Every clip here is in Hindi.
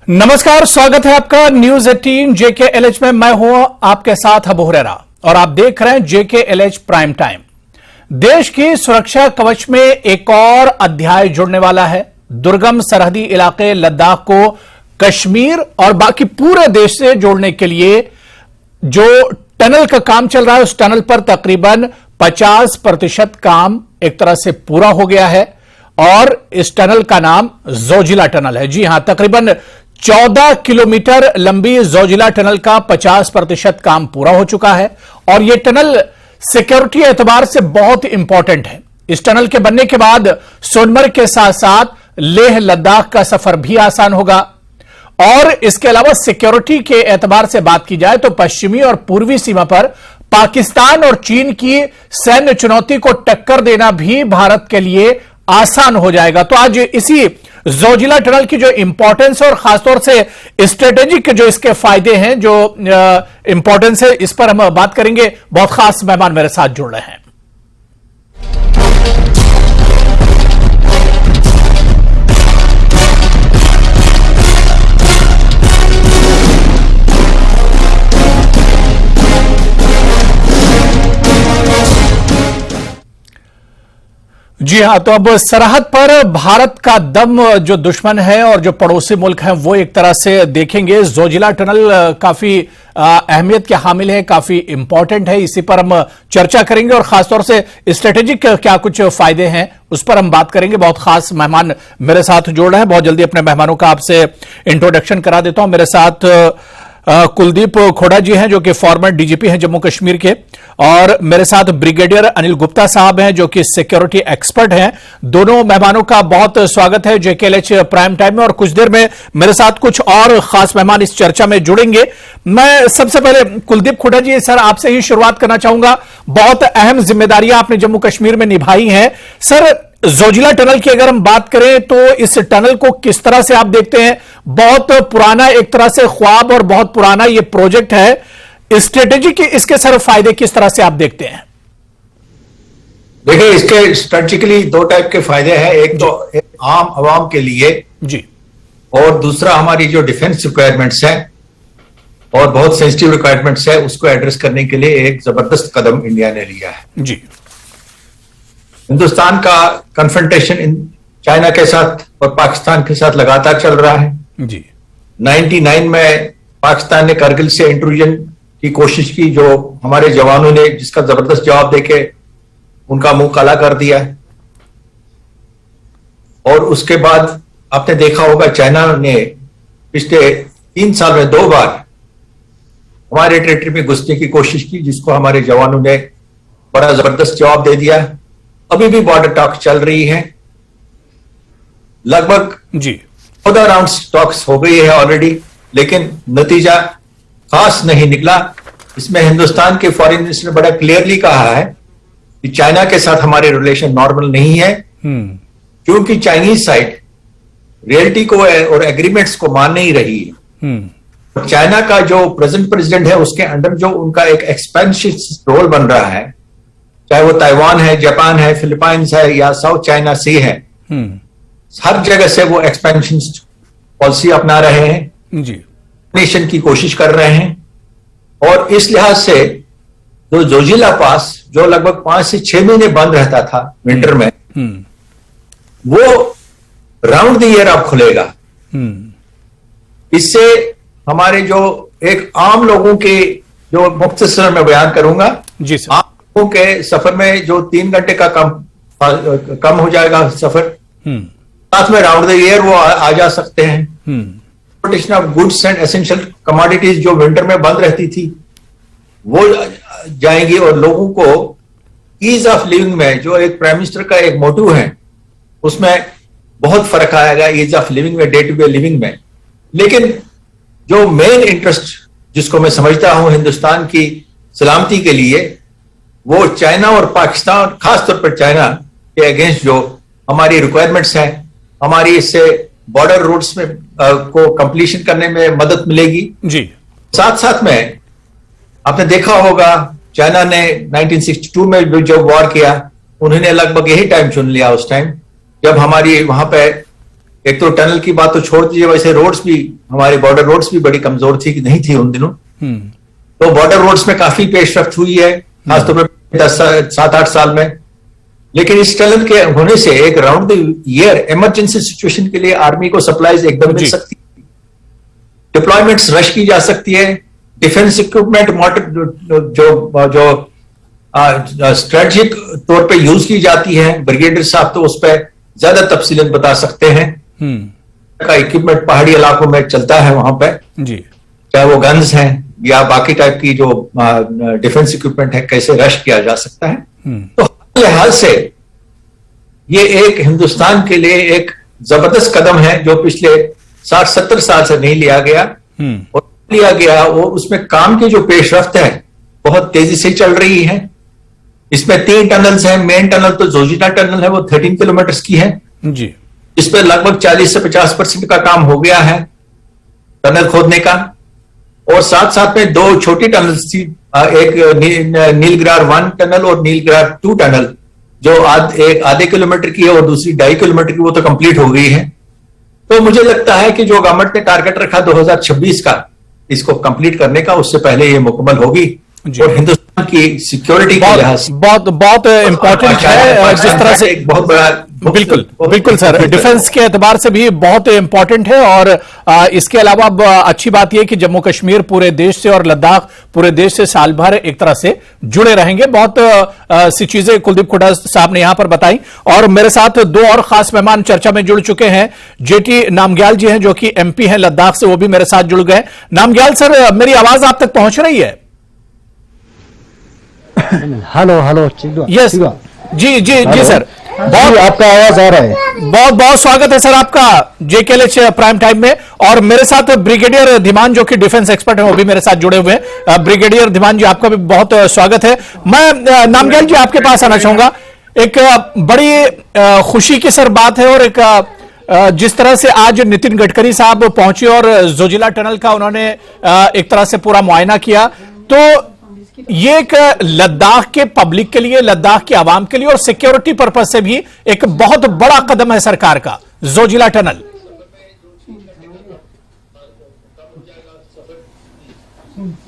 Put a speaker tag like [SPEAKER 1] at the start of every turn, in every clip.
[SPEAKER 1] नमस्कार, स्वागत है आपका न्यूज 18 JKLH में। मैं हूं आपके साथ अबू हुरैरा और आप देख रहे हैं JKLH प्राइम टाइम। देश की सुरक्षा कवच में एक और अध्याय जुड़ने वाला है। दुर्गम सरहदी इलाके लद्दाख को कश्मीर और बाकी पूरे देश से जोड़ने के लिए जो टनल का काम चल रहा है, उस टनल पर तकरीबन 50% काम एक तरह से पूरा हो गया है और इस टनल का नाम जोजिला टनल है। जी हां, तकरीबन 14 किलोमीटर लंबी जोजिला टनल का 50% काम पूरा हो चुका है और यह टनल सिक्योरिटी एतबार से बहुत इंपॉर्टेंट है। इस टनल के बनने के बाद सोनमर्ग के साथ साथ लेह लद्दाख का सफर भी आसान होगा और इसके अलावा सिक्योरिटी के एतबार से बात की जाए तो पश्चिमी और पूर्वी सीमा पर पाकिस्तान और चीन की सैन्य चुनौती को टक्कर देना भी भारत के लिए आसान हो जाएगा। तो आज इसी जोजिला टनल की जो इंपॉर्टेंस है और खासतौर से स्ट्रेटेजिक जो इसके फायदे हैं, जो इंपॉर्टेंस है, इस पर हम बात करेंगे। बहुत खास मेहमान मेरे साथ जुड़ रहे हैं। जी हां, तो अब सरहद पर भारत का दम जो दुश्मन है और जो पड़ोसी मुल्क हैं वो एक तरह से देखेंगे। जोजिला टनल काफी अहमियत के हामिल है, काफी इंपॉर्टेंट है, इसी पर हम चर्चा करेंगे और खासतौर से स्ट्रेटेजिक क्या कुछ फायदे हैं उस पर हम बात करेंगे। बहुत खास मेहमान मेरे साथ जुड़ रहे हैं। बहुत जल्दी अपने मेहमानों का आपसे इंट्रोडक्शन करा देता हूं। मेरे साथ कुलदीप खोड़ा जी हैं जो कि फॉर्मर डीजीपी हैं जम्मू कश्मीर के, और मेरे साथ ब्रिगेडियर अनिल गुप्ता साहब हैं जो कि सिक्योरिटी एक्सपर्ट हैं। दोनों मेहमानों का बहुत स्वागत है JKLH प्राइम टाइम में और कुछ देर में मेरे साथ कुछ और खास मेहमान इस चर्चा में जुड़ेंगे। मैं सबसे पहले कुलदीप खोड़ा जी, सर आपसे ही शुरुआत करना चाहूंगा। बहुत अहम जिम्मेदारियां आपने जम्मू कश्मीर में निभाई हैं। सर, जोजिला टनल की अगर हम बात करें तो इस टनल को किस तरह से आप देखते हैं? बहुत पुराना एक तरह से ख्वाब और बहुत पुराना ये प्रोजेक्ट है। स्ट्रेटेजी के इसके सर फायदे किस तरह से आप देखते हैं?
[SPEAKER 2] देखिए, इसके स्ट्रेटेजिकली दो टाइप के फायदे हैं। एक तो आम आवाम के लिए
[SPEAKER 1] जी,
[SPEAKER 2] और दूसरा हमारी जो डिफेंस रिक्वायरमेंट्स है और बहुत सेंसिटिव रिक्वायरमेंट्स है उसको एड्रेस करने के लिए एक जबरदस्त कदम इंडिया ने लिया है।
[SPEAKER 1] जी,
[SPEAKER 2] हिंदुस्तान का कन्फ्रंटेशन इन चाइना के साथ और पाकिस्तान के साथ लगातार चल रहा है।
[SPEAKER 1] जी,
[SPEAKER 2] 99 में पाकिस्तान ने करगिल से इंट्रूजन की कोशिश की, जो हमारे जवानों ने जिसका जबरदस्त जवाब देके उनका मुंह काला कर दिया। और उसके बाद आपने देखा होगा चाइना ने पिछले 3 साल में 2 बार हमारे टेरिटरी में घुसने की कोशिश की, जिसको हमारे जवानों ने बड़ा जबरदस्त जवाब दे दिया। अभी भी बॉर्डर टॉक चल रही है। लगभग
[SPEAKER 1] जी,
[SPEAKER 2] 14 राउंड टॉक्स हो गई है ऑलरेडी, लेकिन नतीजा खास नहीं निकला। इसमें हिंदुस्तान के फॉरेन मिनिस्टर ने बड़ा क्लियरली कहा है कि चाइना के साथ हमारे रिलेशन नॉर्मल नहीं है, क्योंकि चाइनीज साइड रियलिटी को और एग्रीमेंट्स को मान नहीं रही है। चाइना का जो प्रेजेंट प्रेसिडेंट है उसके अंडर जो उनका एक एक्सपेंसिव रोल बन रहा है, चाहे वो ताइवान है, जापान है, फिलीपाइंस है या साउथ चाइना सी है, हर जगह से वो एक्सपेंशन पॉलिसी अपना रहे हैं,
[SPEAKER 1] जी,
[SPEAKER 2] नेशन की कोशिश कर रहे हैं। और इस लिहाज से जो जोजिला पास जो लगभग 5 से 6 महीने बंद रहता था विंटर में, वो राउंड द ईयर अब खुलेगा। इससे हमारे जो एक आम लोगों के जो मुख्तसर में बयान करूंगा,
[SPEAKER 1] जी सर,
[SPEAKER 2] आम लोगों के सफर में जो 3 घंटे का कम हो जाएगा सफर, साथ में राउंड द ईयर वो आ जा सकते हैं। Transportation of goods and essential commodities जो विंटर में बंद रहती थी वो जाएंगी और लोगों को ईज ऑफ लिविंग में, जो एक प्राइम मिनिस्टर का एक मोटिव है, उसमें बहुत फर्क आएगा ईज ऑफ लिविंग में, डे टू डे लिविंग में। लेकिन जो मेन इंटरेस्ट जिसको मैं समझता हूं हिंदुस्तान की सलामती के लिए, वो चाइना और पाकिस्तान, खासतौर पर चाइना के अगेंस्ट जो हमारी रिक्वायरमेंट्स हैं, हमारी इससे बॉर्डर रूट्स में को कंप्लीशन करने में मदद मिलेगी।
[SPEAKER 1] जी,
[SPEAKER 2] साथ साथ में आपने देखा होगा चाइना ने 1962 में जो वॉर किया, उन्होंने लगभग यही टाइम चुन लिया उस टाइम जब हमारी वहां पे एक तो टनल की बात तो छोड़ दीजिए, वैसे रोड्स भी, हमारी बॉर्डर रोड्स भी बड़ी कमजोर थी, कि नहीं थी उन दिनों। तो बॉर्डर रोड्स में काफी पेशरफ्त हुई है, खासतौर पर 7-8 साल में। लेकिन इस टनल के होने से एक round the year emergency situation के लिए आर्मी को सप्लाईज एकदम मिल सकती है, डिप्लॉयमेंट्स रश की जा सकती है, डिफेंस इक्विपमेंट जो स्ट्रेटेजिक तौर पे यूज की जाती है। ब्रिगेडियर साहब तो उस पर ज्यादा तफसीलन बता सकते हैं। का इक्विपमेंट पहाड़ी इलाकों में चलता है वहां पे जी, चाहे वो गन्स हैं या बाकी टाइप की जो डिफेंस इक्विपमेंट है, कैसे रश किया जा सकता है। तो हर लिहाज से ये एक हिंदुस्तान के लिए एक जबरदस्त कदम है जो पिछले 60-70 साल से नहीं लिया गया, और लिया गया वो उसमें काम की जो पेशरफ्त है बहुत तेजी से चल रही है। इसमें 3 टनल्स हैं। मेन टनल तो जोजिला टनल है, वो 13 किलोमीटर की है जी। इस पर लगभग 40 से 50% का काम हो गया है टनल खोदने का, और साथ साथ में 2 छोटी टनल्स थी, एक नीलगिरार 1 टनल और नीलगिरार 2 टनल, जो एक आधे किलोमीटर की है और दूसरी 2.5 किलोमीटर की, वो तो कंप्लीट हो गई है। तो मुझे लगता है कि जो गवर्नमेंट ने टारगेट रखा 2026 का इसको कंप्लीट करने का, उससे पहले ये मुकम्मल होगी। और हिंदुस्तान की सिक्योरिटी के लिहाज से
[SPEAKER 1] बहुत इंपॉर्टेंट है, जिस तरह से
[SPEAKER 2] एक बहुत बड़ा,
[SPEAKER 1] बिल्कुल सर, डिफेंस के एतबार से भी बहुत इंपॉर्टेंट है। और इसके अलावा अब अच्छी बात यह कि जम्मू कश्मीर पूरे देश से और लद्दाख पूरे देश से साल भर एक तरह से जुड़े रहेंगे। बहुत सी चीजें कुलदीप हुड्डा साहब ने यहां पर बताई, और मेरे साथ 2 और खास मेहमान चर्चा में जुड़ चुके हैं। जेटी नामग्याल जी हैं जो कि MP हैं लद्दाख से, वो भी मेरे साथ जुड़ गए। नामग्याल सर, मेरी आवाज आप तक पहुंच रही है?
[SPEAKER 3] हेलो
[SPEAKER 1] यस जी सर,
[SPEAKER 3] बहुत आपका आवाज आ रहा है।
[SPEAKER 1] बहुत स्वागत है सर आपका JKLH प्राइम टाइम में। और मेरे साथ ब्रिगेडियर धीमान जो कि डिफेंस एक्सपर्ट हैं, वो भी मेरे साथ जुड़े हुए हैं। ब्रिगेडियर धीमान जी, आपका भी बहुत स्वागत है। मैं नामग्याल जी आपके पास आना चाहूंगा। एक बड़ी खुशी की सर बात है, और एक जिस तरह से आज नितिन गडकरी साहब पहुंचे और जोजिला टनल का उन्होंने एक तरह से पूरा मुआयना किया, तो ये एक लद्दाख के पब्लिक के लिए, लद्दाख की आवाम के लिए और सिक्योरिटी पर्पज से भी एक बहुत बड़ा कदम है सरकार का, जोजिला टनल।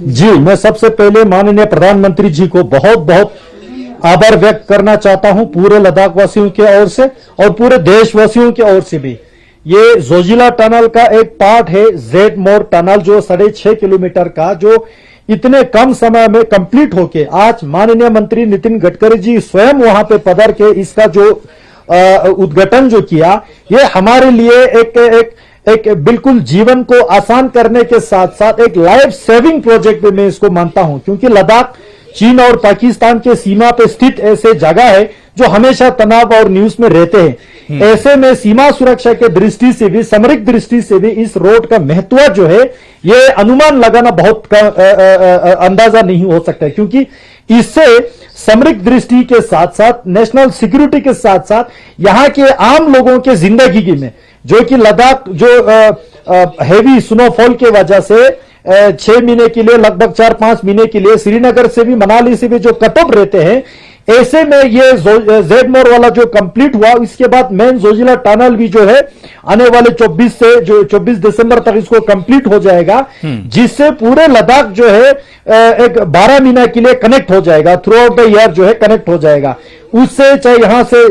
[SPEAKER 3] जी, मैं सबसे पहले माननीय प्रधानमंत्री जी को बहुत बहुत आभार व्यक्त करना चाहता हूं, पूरे लद्दाख वासियों के ओर से और पूरे देशवासियों के ओर से भी। ये जोजिला टनल का एक पार्ट है, जेड मोर टनल, जो 6.5 किलोमीटर का, जो इतने कम समय में कंप्लीट होके आज माननीय मंत्री नितिन गडकरी जी स्वयं वहां पे पधार के इसका जो उद्घाटन जो किया, ये हमारे लिए एक बिल्कुल जीवन को आसान करने के साथ साथ एक लाइफ सेविंग प्रोजेक्ट भी मैं इसको मानता हूं, क्योंकि लद्दाख चीन और पाकिस्तान के सीमा पे स्थित ऐसे जगह है जो हमेशा तनाव और न्यूज में रहते हैं। ऐसे में सीमा सुरक्षा के दृष्टि से भी, सामरिक दृष्टि से भी इस रोड का महत्व जो है, ये अनुमान लगाना बहुत अंदाजा नहीं हो सकता, क्योंकि इससे सामरिक दृष्टि के साथ साथ नेशनल सिक्योरिटी के साथ साथ यहां के आम लोगों के जिंदगी में, जो कि लद्दाख जो हेवी स्नोफॉल के वजह से 6 महीने के लिए, लगभग 4-5 महीने के लिए श्रीनगर से भी, मनाली से भी जो कटअप रहते हैं, ऐसे में ये जेड मोर वाला जो कंप्लीट हुआ, इसके बाद मेन जोजिला टनल भी जो है आने वाले 24 दिसंबर तक इसको कंप्लीट हो जाएगा, जिससे पूरे लद्दाख जो है एक 12 महीना के लिए कनेक्ट हो जाएगा, थ्रू आउट द ईयर जो है कनेक्ट हो जाएगा। उससे चाहे यहां से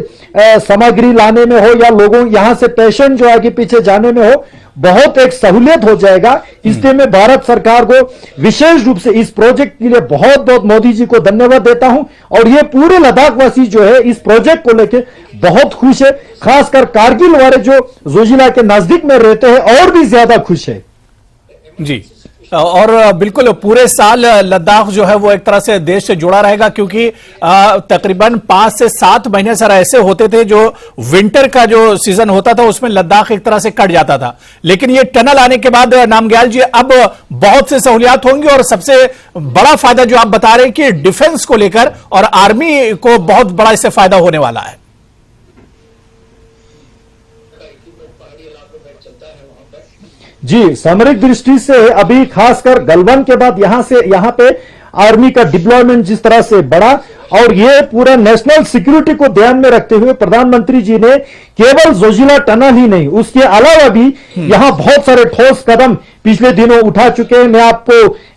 [SPEAKER 3] सामग्री लाने में हो या लोगों यहां से पेशेंट जो आगे पीछे जाने में हो, बहुत एक सहूलियत हो जाएगा। इसलिए मैं भारत सरकार को विशेष रूप से इस प्रोजेक्ट के लिए बहुत बहुत मोदी जी को धन्यवाद देता हूं, और ये पूरे लद्दाख वासी जो है इस प्रोजेक्ट को लेकर बहुत खुश है। खासकर कारगिल वाले जो जोजिला के नजदीक में रहते हैं और भी ज्यादा खुश है
[SPEAKER 1] जी। और बिल्कुल पूरे साल लद्दाख जो है वो एक तरह से देश से जुड़ा रहेगा, क्योंकि तकरीबन 5 से 7 महीने सर ऐसे होते थे जो विंटर का जो सीजन होता था उसमें लद्दाख एक तरह से कट जाता था। लेकिन ये टनल आने के बाद नामग्याल जी अब बहुत से सहूलियात होंगी, और सबसे बड़ा फायदा जो आप बता रहे हैं कि डिफेंस को लेकर और आर्मी को बहुत बड़ा इससे फायदा होने वाला है।
[SPEAKER 3] जी, सामरिक दृष्टि से अभी खासकर गलवान के बाद यहां पे आर्मी का डिप्लॉयमेंट जिस तरह से बढ़ा, और ये पूरा नेशनल सिक्योरिटी को ध्यान में रखते हुए प्रधानमंत्री जी ने केवल जोजिला टनल ही नहीं, उसके अलावा भी यहां बहुत सारे ठोस कदम पिछले दिनों उठा चुके हैं। मैं आपको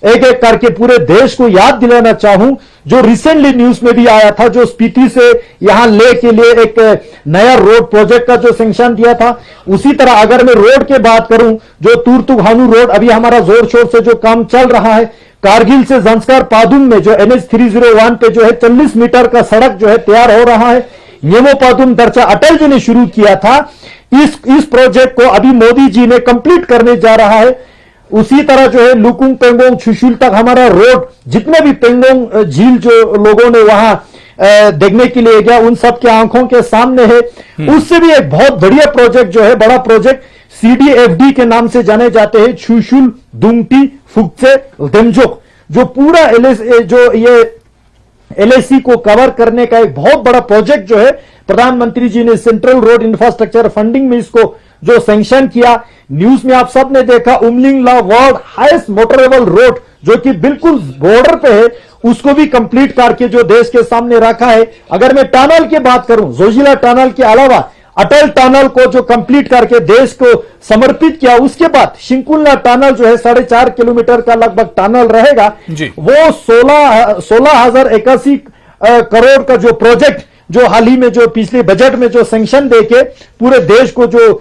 [SPEAKER 3] एक एक करके पूरे देश को याद दिलाना चाहूं, जो रिसेंटली न्यूज में भी आया था, जो स्पीति से यहां ले के लिए एक नया रोड प्रोजेक्ट का जो सैंक्शन दिया था। उसी तरह अगर मैं रोड की बात करूं, जो तुर्तुभानु रोड अभी हमारा जोर शोर से जो काम चल रहा है, कारगिल से जंस्कार पादुम में जो NH 301 पे जो है 40 मीटर का सड़क जो है तैयार हो रहा है। नेमो पादुम दर्चा अटल जी ने शुरू किया था, इस प्रोजेक्ट को अभी मोदी जी ने कंप्लीट करने जा रहा है। उसी तरह जो है लुकुंग पेंगोंग छुशुल तक हमारा रोड, जितने भी पेंगोंग झील जो लोगों ने वहां देखने के लिए गया, उन सब के आंखों के सामने है। उससे भी एक बहुत बढ़िया प्रोजेक्ट जो है, बड़ा प्रोजेक्ट CDFD के नाम से जाने जाते हैं, छुशुल दुंगटी फुक्से देमजोक, जो पूरा LAC को कवर करने का एक बहुत बड़ा प्रोजेक्ट जो है प्रधानमंत्री जी ने सेंट्रल रोड इंफ्रास्ट्रक्चर फंडिंग में इसको जो सैंक्शन किया। न्यूज में आप सब ने देखा, Umling La world highest motorable road जो कि बिल्कुल बॉर्डर पे है, उसको भी कंप्लीट करके जो देश के सामने रखा है। अगर मैं टनल की बात करूं, जोजिला टनल के अलावा अटल टनल को जो कंप्लीट करके देश को समर्पित किया, उसके बाद शिंकुलना टनल जो है 4.5 किलोमीटर का लगभग टनल रहेगा, वो 16,081 करोड़ का जो प्रोजेक्ट जो हाल ही में जो पिछले बजट में जो सैंक्शन देके पूरे देश को जो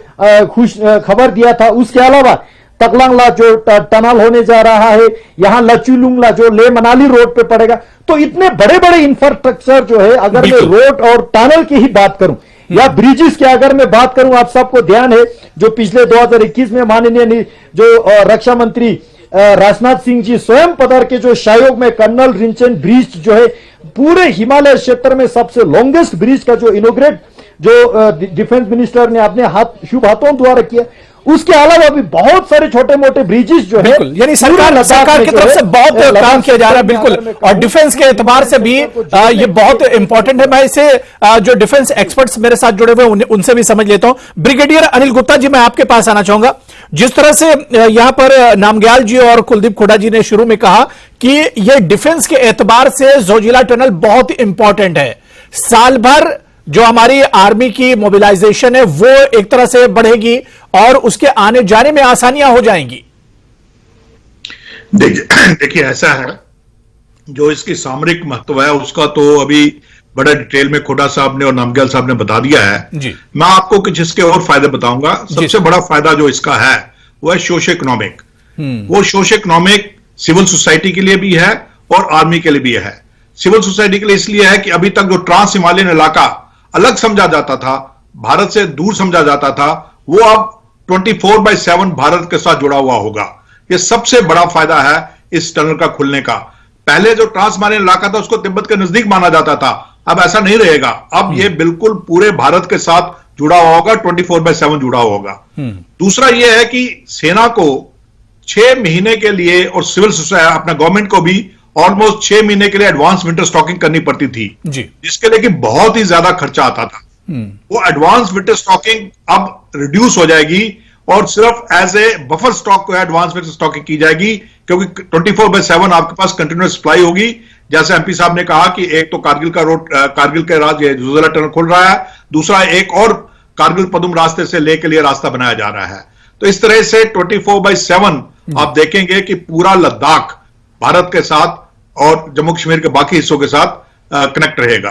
[SPEAKER 3] खुश खबर दिया था। उसके अलावा तकलांगला जो टनल होने जा रहा है, यहां लचुलुंगला जो ले मनाली रोड पे पड़ेगा। तो इतने बड़े बड़े इंफ्रास्ट्रक्चर जो है, अगर मैं रोड और टनल की ही बात करूं या ब्रिजेस की अगर मैं बात करूं, आप सबको ध्यान है जो पिछले 2021 में माननीय जो रक्षा मंत्री राजनाथ सिंह जी स्वयं पधार के जो सहयोग में कर्नल रिंचन ब्रिज जो है पूरे हिमालय क्षेत्र में सबसे लॉन्गेस्ट ब्रिज का जो इनोग्रेट जो डिफेंस मिनिस्टर ने अपने शुभ हाथों द्वारा किया। उसके अलावा भी बहुत सारे छोटे मोटे ब्रिजेस जो है,
[SPEAKER 1] यानी सरकार की तरफ से बहुत काम किया जा रहा है। बिल्कुल, और डिफेंस के एतबार से भी ये बहुत इंपॉर्टेंट है। मैं इसे जो डिफेंस एक्सपर्ट्स मेरे साथ जुड़े हुए उनसे भी समझ लेता हूं। ब्रिगेडियर अनिल गुप्ता जी, मैं आपके पास आना चाहूंगा। जिस तरह से यहां पर नामग्याल जी और कुलदीप खोड़ा जी ने शुरू में कहा कि ये डिफेंस के एतबार से जोजिला टनल बहुत इंपॉर्टेंट है, साल भर जो हमारी आर्मी की मोबिलाइजेशन है वो एक तरह से बढ़ेगी और उसके आने जाने में आसानियां हो जाएंगी।
[SPEAKER 4] देखिए ऐसा है, जो इसकी सामरिक महत्व है उसका तो अभी बड़ा डिटेल में खोड़ा साहब ने और नामग्याल साहब ने बता दिया है जी। मैं आपको कुछ इसके और फायदे बताऊंगा। सबसे बड़ा फायदा जो इसका है वो है सोशो इकोनॉमिक। वो सोशो इकोनॉमिक सिविल सोसाइटी के लिए भी है और आर्मी के लिए भी है। सिविल सोसाइटी के लिए इसलिए है कि अभी तक जो ट्रांस हिमालयन इलाका अलग समझा जाता था, भारत से दूर समझा जाता था, वो अब 24/7 भारत के साथ जुड़ा हुआ होगा। ये सबसे बड़ा फायदा है इस टनल का खुलने का। पहले जो ट्रांस हिमालयन इलाका था उसको तिब्बत के नजदीक माना जाता था, अब ऐसा नहीं रहेगा। अब ये बिल्कुल पूरे भारत के साथ जुड़ा हुआ होगा, 24/7 जुड़ा हुआ होगा। दूसरा ये है कि सेना को 6 महीने के लिए और सिविल सोसाइटी अपना गवर्नमेंट को भी ऑलमोस्ट 6 महीने के लिए एडवांस विंटर स्टॉकिंग करनी पड़ती थी जी, जिसके लिए कि बहुत ही ज्यादा खर्चा आता था। वो एडवांस विंटर स्टॉकिंग अब रिड्यूस हो जाएगी और सिर्फ एज ए बफर स्टॉक को एडवांस विंटर स्टॉकिंग की जाएगी, क्योंकि 24/7 आपके पास कंटिन्यूस सप्लाई होगी। जैसे एमपी साहब ने कहा कि एक तो कारगिल का रोड, कारगिल के राज्य जोजिला टनल खुल रहा है, दूसरा एक और कारगिल पदुम रास्ते से ले के लिए रास्ता बनाया जा रहा है। तो इस तरह से 24/7 आप देखेंगे कि पूरा लद्दाख भारत के साथ और जम्मू कश्मीर के बाकी हिस्सों के साथ कनेक्ट रहेगा।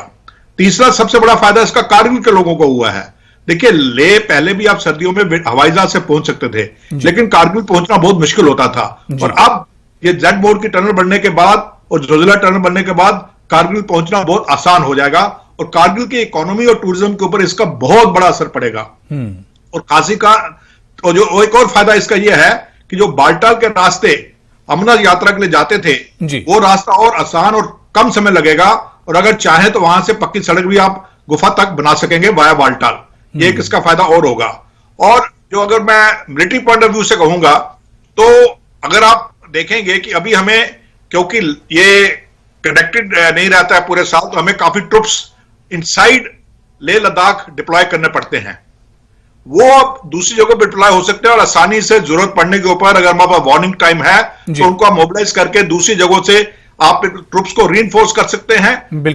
[SPEAKER 4] तीसरा सबसे बड़ा फायदा इसका कारगिल के लोगों को हुआ है। देखिए, ले पहले भी आप सर्दियों में हवाई जहाज से पहुंच सकते थे, लेकिन कारगिल पहुंचना बहुत मुश्किल होता था। और अब ये जेड मोड की टनल बनने के बाद और जोजिला टनल बनने के बाद कारगिल पहुंचना बहुत आसान हो जाएगा और कारगिल की इकोनॉमी और टूरिज्म के ऊपर इसका बहुत बड़ा असर पड़ेगा। और खासी का तो जो एक और फायदा इसका यह है कि जो बाल्टाल के रास्ते अमरनाथ यात्रा के लिए जाते थे, वो रास्ता और आसान और कम समय लगेगा, और अगर चाहे तो वहां से पक्की सड़क भी आप गुफा तक बना सकेंगे वाया बाल्टाल। ये एक इसका फायदा और होगा। और जो अगर मैं मिलिट्री पॉइंट ऑफ व्यू से कहूंगा, तो अगर आप देखेंगे कि अभी हमें, क्योंकि ये कनेक्टेड नहीं रहता है पूरे साल, तो हमें काफी troops inside Leh Ladakh deploy करने पड़ते हैं। वो अब दूसरी जगह पर डिप्लॉय हो सकते हैं और आसानी से जरूरत पड़ने के ऊपर, अगर हमारे पास वार्निंग टाइम है, तो उनको आप मोबिलाइज करके दूसरी जगहों से आप ट्रुप्स को रीइंफोर्स कर सकते हैं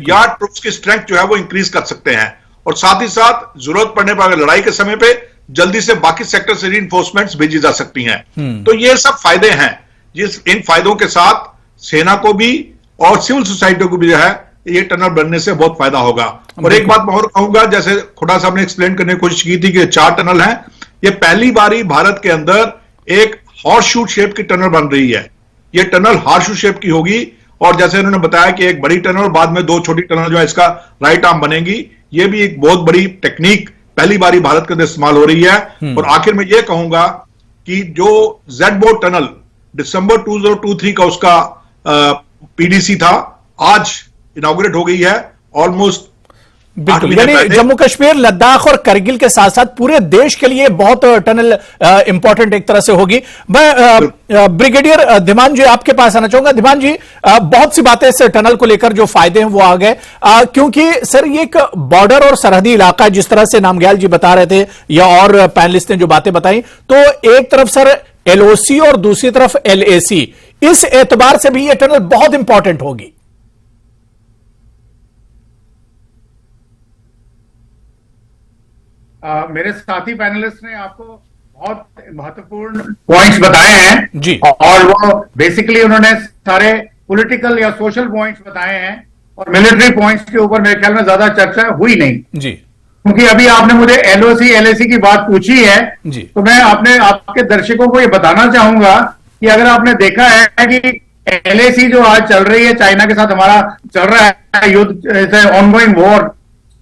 [SPEAKER 4] या ट्रुप्स की स्ट्रेंथ जो है वो इंक्रीज कर सकते हैं, और साथ ही साथ जरूरत पड़ने पर लड़ाई के समय पे जल्दी से बाकी सेक्टर से रीइंफोर्समेंट्स भेजी जा सकती हैं। तो ये सब फायदे हैं, इन फायदों के साथ सेना को भी और सिविल सोसाइटी को भी जो है ये टनल बनने से बहुत फायदा होगा। और एक बात मैं और कहूंगा, जैसे खुड़ा साहब ने एक्सप्लेन करने की कोशिश की थी कि 4 टनल हैं, ये पहली बारी भारत के अंदर एक हॉर्स शू शेप की टनल बन रही है। ये टनल हॉर्स शू शेप की होगी, और जैसे उन्होंने बताया कि एक बड़ी टनल बाद में 2 छोटी टनल जो है इसका राइट आर्म बनेगी। ये भी एक बहुत बड़ी टेक्निक पहली बारी भारत के अंदर इस्तेमाल हो रही है। और आखिर में यह कहूंगा कि जो जेड बोर्ड टनल दिसंबर 2023 का उसका पीडीसी था, आज इनॉग्रेट हो गई है ऑलमोस्ट।
[SPEAKER 1] बिल्कुल, यानी जम्मू कश्मीर, लद्दाख और करगिल के साथ साथ पूरे देश के लिए बहुत टनल इंपॉर्टेंट एक तरह से होगी। मैं ब्रिगेडियर धीमान जी आपके पास आना चाहूंगा। धीमान जी, बहुत सी बातें इस टनल को लेकर जो फायदे हैं वो आ गए, क्योंकि सर ये एक बॉर्डर और सरहदी इलाका, जिस तरह से नामग्याल जी बता रहे थे या और पैनलिस्ट ने जो बातें बताई, तो एक तरफ सर एलओसी और दूसरी तरफ एलएसी, इस एतबार से भी ये टनल बहुत इंपॉर्टेंट होगी।
[SPEAKER 5] मेरे साथी पैनलिस्ट ने आपको बहुत महत्वपूर्ण पॉइंट्स बताए हैं
[SPEAKER 1] जी,
[SPEAKER 5] और वो बेसिकली उन्होंने सारे पॉलिटिकल या सोशल पॉइंट्स बताए हैं, और मिलिट्री पॉइंट्स के ऊपर मेरे ख्याल में ज्यादा चर्चा हुई नहीं
[SPEAKER 1] जी,
[SPEAKER 5] क्योंकि अभी आपने मुझे एलओसी एलएसी की बात पूछी है
[SPEAKER 1] जी।
[SPEAKER 5] तो मैं आपके दर्शकों को ये बताना चाहूंगा कि अगर आपने देखा है कि एलएसी जो आज चल रही है, चाइना के साथ हमारा चल रहा है युद्ध, ongoing war,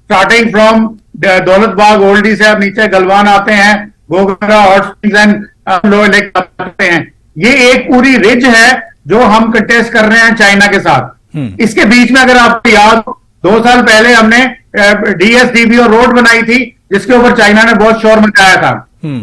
[SPEAKER 5] starting from Daulat Bagh Oldi से आप नीचे गलवान आते हैं, Gogra hot springs and lower lake आते हैं। ये एक पूरी रिज है जो हम कंटेस्ट कर रहे हैं चाइना के साथ। इसके बीच में अगर आपको याद, 2 साल पहले हमने डीएसडीबी और रोड बनाई थी जिसके ऊपर चाइना ने बहुत शोर मचाया था।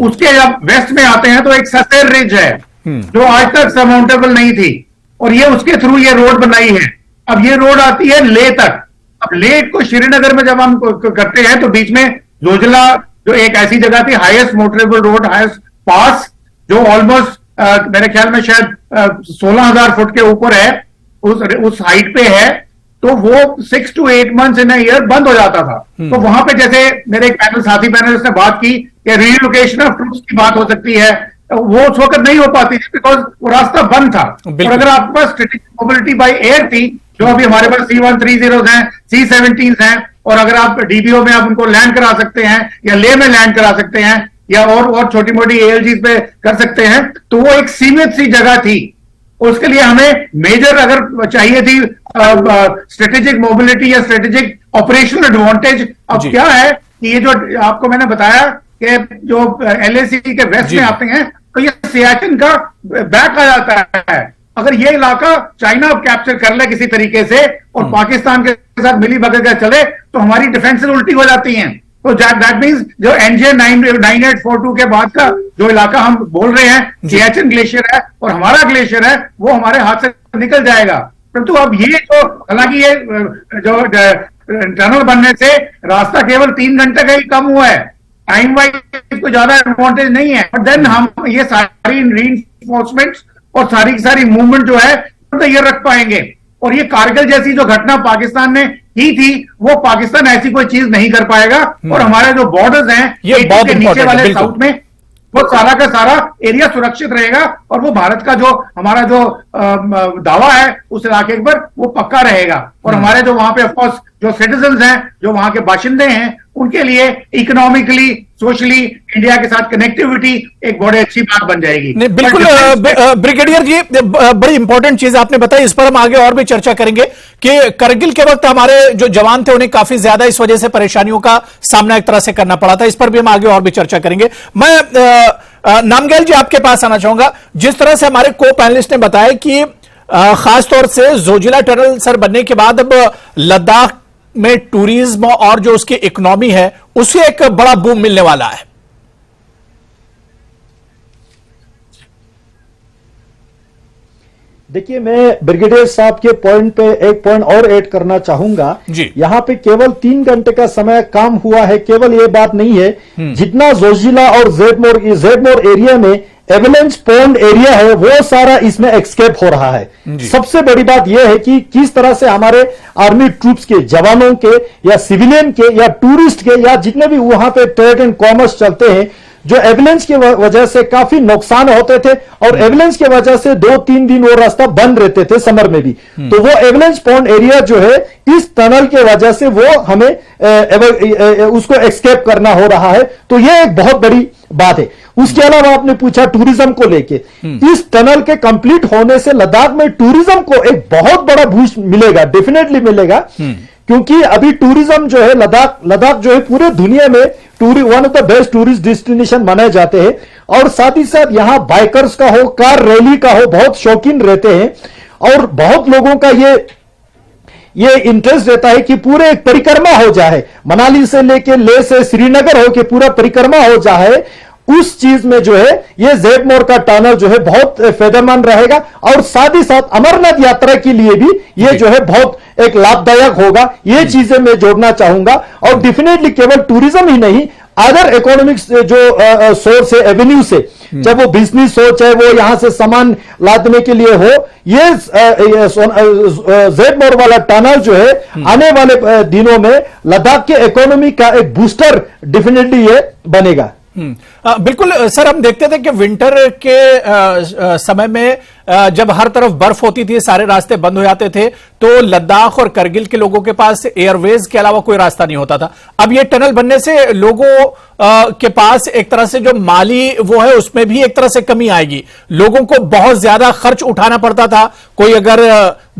[SPEAKER 5] उसके जब वेस्ट में आते हैं तो एक ससेर रिज है जो आज तक सरमाउंटेबल नहीं थी, और ये उसके थ्रू ये रोड बनाई है। अब ये रोड आती है लेह तक। अब लेह को श्रीनगर में जब हम करते हैं तो बीच में जोजिला जो एक ऐसी जगह थी, हाईएस्ट मोटरेबल रोड, हाईएस्ट पास, जो ऑलमोस्ट मेरे ख्याल में शायद 16,000 फुट के ऊपर है, उस हाइट पे है, तो वो 6 to 8 months इन ईयर बंद हो जाता था। तो वहां पे जैसे मेरे एक साथी पैनलिस्ट ने बात की कि रीलोकेशन ऑफ ट्रूप्स की बात हो सकती है, वो उस वक्त नहीं हो पाती थी बिकॉज वो रास्ता बंद था। और अगर आपके पास स्ट्रेटेजिक मोबिलिटी बाय एयर थी, जो अभी हमारे पास C-130 हैं, C-17 हैं, और अगर आप डीबीओ में आप उनको लैंड करा सकते हैं या लेह में लैंड करा सकते हैं या और छोटी मोटी ALGs पे कर सकते हैं, तो वो एक सीमित सी जगह थी। उसके लिए हमें मेजर अगर चाहिए थी स्ट्रेटेजिक मोबिलिटी या स्ट्रेटेजिक ऑपरेशनल एडवांटेज। अब क्या है कि ये जो आपको मैंने बताया कि जो LAC के वेस्ट में आते हैं, तो ये सियाचिन का बैक आ जाता है। अगर ये इलाका चाइना कैप्चर कर ले किसी तरीके से और पाकिस्तान के साथ मिली भगत कर चले, तो हमारी डिफेंसेस उल्टी हो जाती हैं। तो दैट मींस जो NJ 9842 के बाद का जो इलाका हम बोल रहे हैं, सियाचिन ग्लेशियर है और हमारा ग्लेशियर है, वो हमारे हाथ से निकल जाएगा। परंतु अब ये जो, हालांकि ये जो टनल बनने से रास्ता केवल 3 घंटे का ही कम हुआ है, टाइम वाइज कोई ज्यादा एडवांटेज नहीं है, बट देन हम ये सारी रीइंफोर्समेंट्स और सारी की सारी मूवमेंट जो है तैयार रख पाएंगे। और ये कारगिल जैसी जो घटना पाकिस्तान ने की थी, वो पाकिस्तान ऐसी कोई चीज नहीं कर पाएगा। और हमारे जो बॉर्डर्स हैं ये के नीचे वाले साउथ में, वो सारा का सारा एरिया सुरक्षित रहेगा, और वो भारत का जो हमारा जो दावा है उस इलाके पर वो पक्का रहेगा। और हमारे जो वहां पे ऑफकोर्स जो सिटीजन्स हैं, जो वहां के बाशिंदे हैं, उनके लिए इकोनॉमिकली, सोशली इंडिया के साथ कनेक्टिविटी एक बड़ी अच्छी बात बन जाएगी।
[SPEAKER 1] नहीं, बिल्कुल ब्रिगेडियर जी, बड़ी इंपॉर्टेंट चीज आपने बताई, इस पर हम आगे और भी चर्चा करेंगे कि करगिल के वक्त हमारे जो जवान थे उन्हें काफी ज्यादा इस वजह से परेशानियों का सामना एक तरह से करना पड़ा था। इस पर भी हम आगे और भी चर्चा करेंगे। मैं नामग्याल जी आपके पास आना चाहूंगा। जिस तरह से हमारे को पैनलिस्ट ने बताया कि खासतौर से जोजिला टनल सर बनने के बाद अब लद्दाख में टूरिज्म और जो उसकी इकोनॉमी है उसे एक बड़ा बूम मिलने वाला है।
[SPEAKER 3] देखिए, मैं ब्रिगेडियर साहब के पॉइंट पे एक पॉइंट और ऐड करना चाहूंगा। यहाँ पे केवल 3 घंटे का समय काम हुआ है, केवल ये बात नहीं है। जितना जोजिला और जेडमोर एरिया में एवलेंस पॉन्ड एरिया है, वो सारा इसमें एक्सकेप हो रहा है। सबसे बड़ी बात यह है कि किस तरह से हमारे आर्मी ट्रूप्स के जवानों के या सिविलियन के या टूरिस्ट के या जितने भी वहां पे ट्रेड एंड कॉमर्स चलते हैं, जो एवलेंस की वजह से काफी नुकसान होते थे और एवलेंस की वजह से 2-3 दिन वो रास्ता बंद रहते थे समर में भी। तो वो एवलेंस पॉन्ड एरिया जो है, इस टनल के वजह से वो हमें उसको एक्सकेप करना हो रहा है। तो ये एक बहुत बड़ी बात है। उसके अलावा आपने पूछा टूरिज्म को लेके, इस टनल के कंप्लीट होने से लद्दाख में टूरिज्म को एक बहुत बड़ा बूस्ट मिलेगा, डेफिनेटली मिलेगा। क्योंकि अभी टूरिज्म जो है लद्दाख जो है पूरे दुनिया में one of the best tourist destination माने जाते हैं। और साथ ही साथ यहां बाइकर्स का हो, कार रैली का हो, बहुत शौकीन रहते हैं। और बहुत लोगों का ये इंटरेस्ट रहता है कि पूरे एक परिक्रमा हो जाए, मनाली से लेके लेह से श्रीनगर हो के पूरा परिक्रमा हो जाए। उस चीज में जो है ये जेडमोर का टनल जो है बहुत फायदेमंद रहेगा। और साथ ही साथ अमरनाथ यात्रा के लिए भी ये जो है बहुत एक लाभदायक होगा। ये चीजें मैं जोड़ना चाहूंगा। और डेफिनेटली केवल टूरिज्म ही नहीं, अदर इकोनॉमिक्स जो सोर्स है, एवेन्यू से, चाहे वो बिजनेस हो, चाहे वो यहां से सामान लादने के लिए हो, ये जेडमोर वाला टनल जो है आने वाले दिनों में लद्दाख के इकोनॉमी का एक बूस्टर डेफिनेटली ये बनेगा।
[SPEAKER 1] बिल्कुल सर, हम देखते थे कि विंटर के समय में जब हर तरफ बर्फ होती थी, सारे रास्ते बंद हो जाते थे, तो लद्दाख और करगिल के लोगों के पास एयरवेज के अलावा कोई रास्ता नहीं होता था। अब ये टनल बनने से लोगों के पास एक तरह से जो माली वो है उसमें भी एक तरह से कमी आएगी। लोगों को बहुत ज्यादा खर्च उठाना पड़ता था, कोई अगर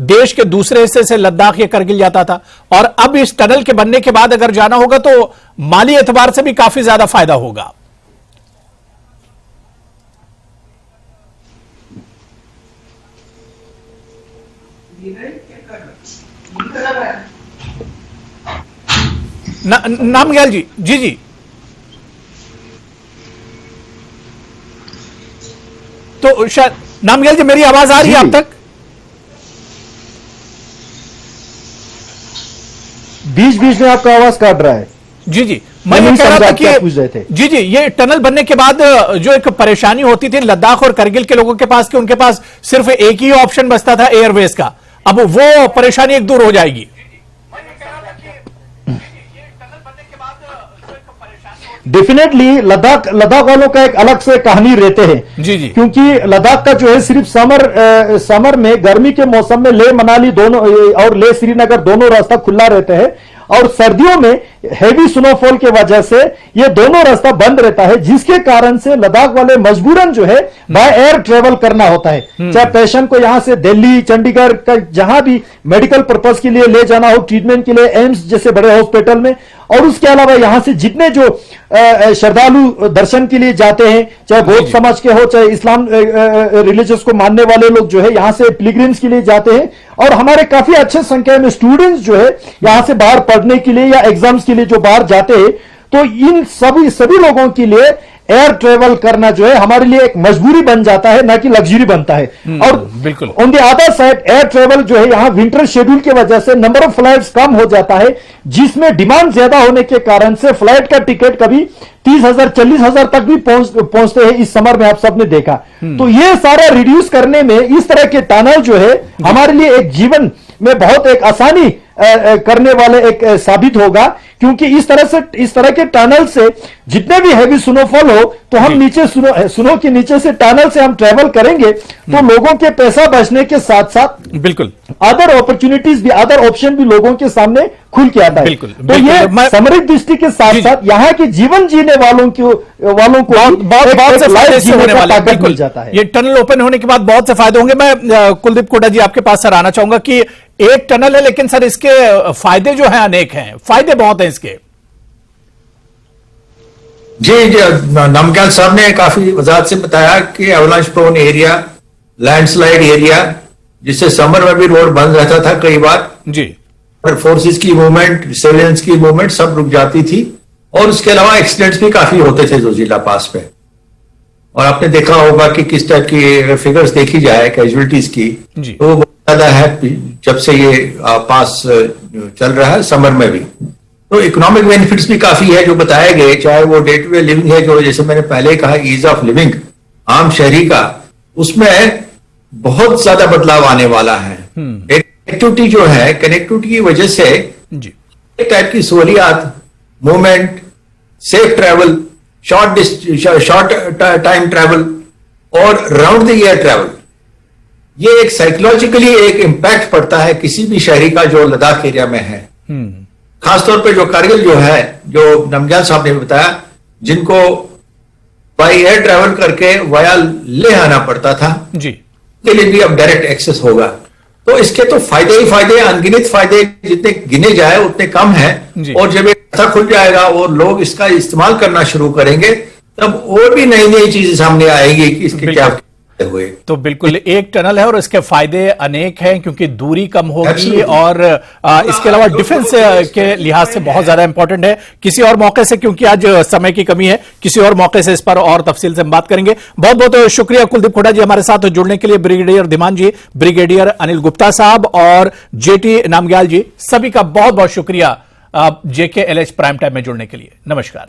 [SPEAKER 1] देश के दूसरे हिस्से से लद्दाख या करगिल जाता था, और अब इस टनल के बनने के बाद अगर जाना होगा तो माली एतबार से भी काफी ज्यादा फायदा होगा। नामग्याल जी, जी तो शायद नामग्याल जी मेरी आवाज आ रही है आप तक?
[SPEAKER 3] बीच में आपका आवाज काट रहा है।
[SPEAKER 1] जी मैं ये कह रहा था कि जी ये टनल बनने के बाद जो एक परेशानी होती थी लद्दाख और करगिल के लोगों के पास कि उनके पास सिर्फ एक ही ऑप्शन बचता था एयरवेज का, अब वो परेशानी एक दूर हो जाएगी।
[SPEAKER 3] डेफिनेटली लद्दाख वालों का एक अलग से कहानी रहते हैं। जी क्योंकि लद्दाख का जो है सिर्फ समर में, गर्मी के मौसम में लेह मनाली दोनों और लेह श्रीनगर दोनों रास्ता खुला रहते हैं, और सर्दियों में हेवी स्नोफॉल के वजह से ये दोनों रास्ता बंद रहता है, जिसके कारण से लद्दाख वाले मजबूरन जो है बाय एयर ट्रेवल करना होता है। चाहे पेशेंट को यहां से दिल्ली, चंडीगढ़ का जहां भी मेडिकल पर्पज के लिए ले जाना हो, ट्रीटमेंट के लिए एम्स जैसे बड़े हॉस्पिटल में, और उसके अलावा यहां से जितने जो श्रद्धालु दर्शन के लिए जाते हैं, चाहे बौद्ध समाज के हो, चाहे इस्लाम रिलीजियस को मानने वाले लोग जो है यहां से पिलग्रिम्स के लिए जाते हैं। और हमारे काफी अच्छे संख्या में स्टूडेंट्स जो है यहां से बाहर पढ़ने के लिए या एग्जाम्स के लिए जो बाहर जाते हैं, तो इन सभी लोगों के लिए एयर ट्रेवल करना जो है हमारे लिए एक मजबूरी बन जाता है, ना कि लग्जरी बनता है। और बिल्कुल on the other side air travel जो है यहाँ विंटर शेड्यूल की वजह से नंबर ऑफ फ्लाइट्स कम हो जाता है, जिसमें डिमांड ज्यादा होने के कारण से फ्लाइट का टिकट कभी 30,000 40,000 तक भी पहुंचते हैं इस समर में, आप सबने देखा। तो ये सारा रिड्यूस करने में इस तरह के टनल जो है हमारे लिए एक जीवन में बहुत एक आसानी करने वाले एक साबित होगा, क्योंकि इस तरह के टनल से जितने भी हैवी स्नोफॉल हो तो हम नीचे स्नो के नीचे से टनल से हम ट्रेवल करेंगे, तो लोगों के पैसा बचने के साथ साथ बिल्कुल अदर अपॉर्चुनिटीज भी, अदर ऑप्शन भी लोगों के सामने खुल के आता है। तो ये समृद्ध दृष्टि के साथ साथ यहाँ के जीवन जीने वालों को बहुत से फायदे होने वाले मिल जाता है।
[SPEAKER 1] ये टनल ओपन होने के बाद बहुत से फायदे होंगे। मैं कुलदीप कोटा जी आपके पास सर आना चाहूंगा कि एक टनल है लेकिन सर इसके फायदे जो हैं अनेक हैं, फायदे बहुत हैं इसके।
[SPEAKER 2] जी नामग्याल साहब ने काफी वजाहत से बताया कि avalanche prone area, landslide area, जिससे समर में भी रोड बंद रहता था कई बार जी, फोर्सेस की मूवमेंट, सिविलियंस की मूवमेंट सब रुक जाती थी, और उसके अलावा एक्सीडेंट्स भी काफी होते थे जोजिला पास पे। और आपने देखा होगा कि किस टाइप की फिगर्स देखी जाए कैजुअलिटीज की, तो वो बहुत ज्यादा है जब से ये पास चल रहा है, समर में भी। तो इकोनॉमिक बेनिफिट्स भी काफी है जो बताए गए, चाहे वो डे टू डे लिविंग है, जो जैसे मैंने पहले कहा ईज ऑफ लिविंग आम शहरी का, उसमें बहुत ज्यादा बदलाव आने वाला है। कनेक्टिविटी जो है, कनेक्टिविटी की वजह से एक टाइप की सहूलियात, movement, safe travel, short time travel और राउंड द ईयर ट्रैवल, ये एक साइकोलॉजिकली एक इम्पैक्ट पड़ता है किसी भी शहरी का जो लद्दाख एरिया में है। खासतौर पे जो कारगिल जो है, जो नमग्याल साहब ने बताया, जिनको बाई एयर ट्रैवल करके वाया लेह आना पड़ता था,
[SPEAKER 1] जी,
[SPEAKER 2] के लिए भी अब डायरेक्ट एक्सेस होगा। तो इसके तो फायदे ही फायदे, अनगिनत फायदे, जितने गिने जाए उतने कम है। और जब एक रास्ता खुल जाएगा और लोग इसका इस्तेमाल करना शुरू करेंगे, तब और भी नई नई चीजें सामने आएंगी कि इसके क्या हुए।
[SPEAKER 1] तो बिल्कुल एक टनल है और इसके फायदे अनेक हैं, क्योंकि दूरी कम होगी और इसके अलावा डिफेंस के लिहाज से बहुत ज्यादा इंपॉर्टेंट है। किसी और मौके से, क्योंकि आज समय की कमी है, किसी और मौके से इस पर और तफसील से हम बात करेंगे। बहुत बहुत शुक्रिया कुलदीप खोड़ा जी हमारे साथ जुड़ने के लिए, ब्रिगेडियर धीमान जी, ब्रिगेडियर अनिल गुप्ता साहब और जेटी नामग्याल जी, सभी का बहुत बहुत शुक्रिया जेके एलएच प्राइम टाइम में जुड़ने के लिए। नमस्कार।